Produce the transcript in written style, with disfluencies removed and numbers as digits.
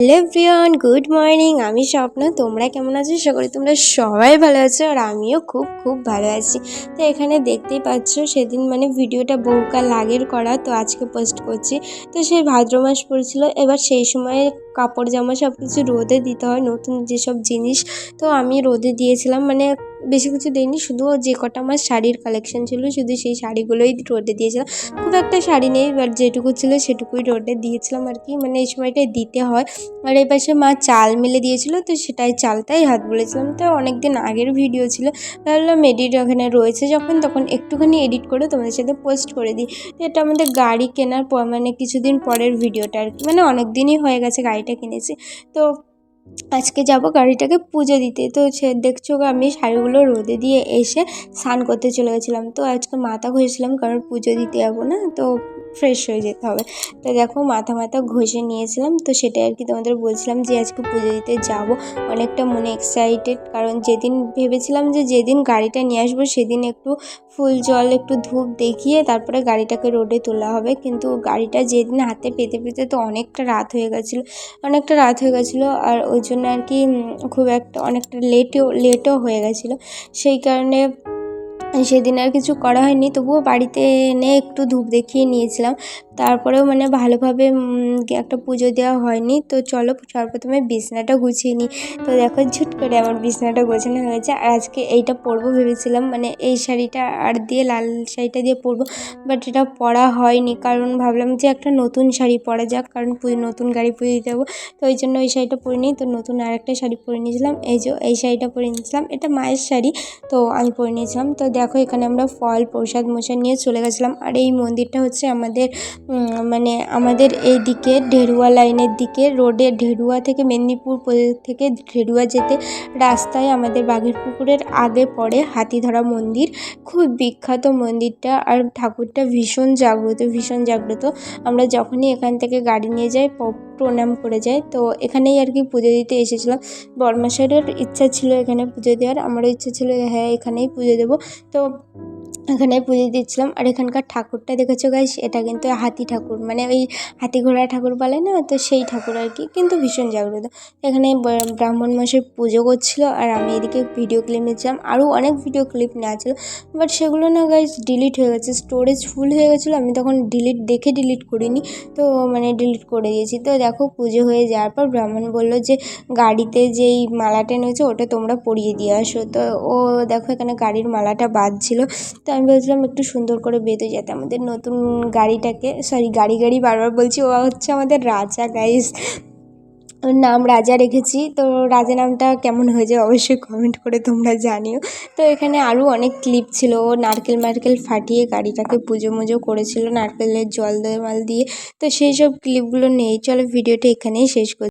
Hello everyone, good morning. আমি স্বপ্ন। তোমরা কেমন আছো? আশা করি তোমরা সবাই ভালো আছো, আর আমিও খুব খুব ভালো আছি। তো এখানে দেখতেই পাচ্ছ, সেদিন ভিডিওটা বহুকাল আগের করা, তো আজকে পোস্ট করছি। তো সেই ভাদ্র মাস পড়েছিল, এবার সেই সময় কাপড় জামা সব কিছু রোদে দিতে হয়, নতুন যেসব জিনিস। তো আমি রোদে দিয়েছিলাম, বেশি কিছু দিইনি, শুধু যে কটা আমার শাড়ির কালেকশন ছিল শুধু সেই শাড়িগুলোই রোদে দিয়েছিলাম। খুব একটা শাড়ি নেই, বাট যেটুকু ছিল সেটুকুই রোদে দিয়েছিলাম আর কি, এই সময়টায় দিতে হয়। আর এই পাশে মা চাল মেলে দিয়েছিল, তো সেটাই চালটাই হাত বলেছিলাম। তো অনেক দিন আগের ভিডিও ছিল, ভাবলাম এডিট ওখানে রয়েছে যখন তখন একটুখানি এডিট করে তোমাদের সাথে পোস্ট করে দিই। তো এটা আমাদের গাড়ি কেনার পর কিছুদিন পরের ভিডিওটা আর কি, অনেক দিনই হয়ে গেছে গাড়িটা কিনেছি। তো আজকে যাব গাড়িটাকে পুজো দিতে। তো সে দেখছো আমি শাড়িগুলো রোদে দিয়ে এসে স্নান করতে চলে গেছিলাম। তো আজকে মাথা ঘষেছিলাম, কারণ পুজো দিতে যাবো না, তো ফ্রেশ হয়ে যেতে হবে। তো দেখো মাথা ঘষে নিয়েছিলাম, তো সেটাই আর কি তোমাদের বলছিলাম যে আজকে পুজো দিতে যাব। অনেকটা মনে এক্সাইটেড, কারণ যেদিন ভেবেছিলাম যে যেদিন গাড়িটা নিয়ে আসবো সেদিন একটু ফুল জল একটু ধূপ দেখিয়ে তারপরে গাড়িটাকে রোডে তোলা হবে, কিন্তু গাড়িটা যেদিন হাতে পেতে পেতে তো অনেকটা রাত হয়ে গেছিলো। আর ওই জন্য আর কি খুব একটা অনেকটা লেটও হয়ে গেছিলো। সেই কারণে সেদিন আর কিছু করা হয়নি, তবুও বাড়িতে এনে একটু ধূপ দেখিয়ে নিয়েছিলাম। তারপরেও ভালোভাবে একটা পুজো দেওয়া হয়নি। তো চলো সর্বপ্রথমে বিছানাটা গুছিয়ে নিই। তো দেখো ঝুট করে আমার বিছানাটা গোছানো হয়েছে। আর আজকে এইটা পরবো ভেবেছিলাম, এই শাড়িটা আর দিয়ে লাল শাড়িটা দিয়ে পরবো, বাট এটা পরা হয়নি, কারণ ভাবলাম যে একটা নতুন শাড়ি পরা যাক, কারণ নতুন গাড়ি পুজো দিতে যাবো। তো ওই জন্য ওই শাড়িটা পরে নিই। তো নতুন আরেকটা শাড়ি পরে নিয়েছিলাম, এই শাড়িটা পরে নিয়েছিলাম, এটা মায়ের শাড়ি, তো আমি পরে নিয়েছিলাম। তো দেখো এখানে আমরা ফল প্রসাদ মশাই নিয়ে চলে গেছিলাম। আর এই মন্দিরটা হচ্ছে আমাদের এই দিকে ঢেরুয়া লাইনের দিকে, রোডে ঢেরুয়া থেকে মেদিনীপুর থেকে ঢেরুয়া যেতে রাস্তায় আমাদের বাঘের পুকুরের আগে পড়ে হাতিধরা মন্দির। খুব বিখ্যাত মন্দিরটা, আর ঠাকুরটা ভীষণ জাগ্রত। আমরা যখনই এখান থেকে গাড়ি নিয়ে যাই প্রণাম করে যাই। তো এখানেই আর কি পুজো দিতে এসেছিলাম। বড়মাসারের ইচ্ছা ছিল এখানে পুজো দেওয়ার, আমারও ইচ্ছা ছিল হ্যাঁ এখানেই পুজো দেবো। তো এখানে পুজো দিচ্ছিলাম। আর এখানকার ঠাকুরটা দেখেছো গাইস, এটা কিন্তু হাতি ঠাকুর, ওই হাতি ঘোড়া ঠাকুর বলে না, তো সেই ঠাকুর আর কি, কিন্তু ভীষণ জাগ্রত। এখানে ব্রাহ্মণ মশাই পুজো করছিল, আর আমি এদিকে ভিডিও ক্লিপ নিচ্ছিলাম। আরও অনেক ভিডিও ক্লিপ নেওয়া ছিল, বাট সেগুলো না গাইস ডিলিট হয়ে গেছে, স্টোরেজ ফুল হয়ে গেছিলো। আমি তখন ডিলিট করিনি, তো ডিলিট করে দিয়েছি। তো দেখো পুজো হয়ে যাওয়ার পর ব্রাহ্মণ বললো যে গাড়িতে যেই মালাটা এনেছে ওটা তোমরা পরিয়ে দিয়ে আসো। তো ও দেখো এখানে গাড়ির মালাটা বাঁধছিল। তো আমি বলছিলাম একটু সুন্দর করে বেঁধে, যাতে আমাদের নতুন গাড়িটাকে গাড়ি বারবার বলছি, ও হচ্ছে আমাদের রাজা গাইস, ওর নাম রাজা রেখেছি। তো রাজা নামটা কেমন হয়েছে অবশ্যই কমেন্ট করে তোমরা জানিও। তো এখানে আরও অনেক ক্লিপ ছিল, ও নারকেল ফাটিয়ে গাড়িটাকে পুজো করেছিল নারকেলের জল মাল দিয়ে। তো সেই সব ক্লিপগুলো নেই, চলো ভিডিওটা এখানেই শেষ করছি।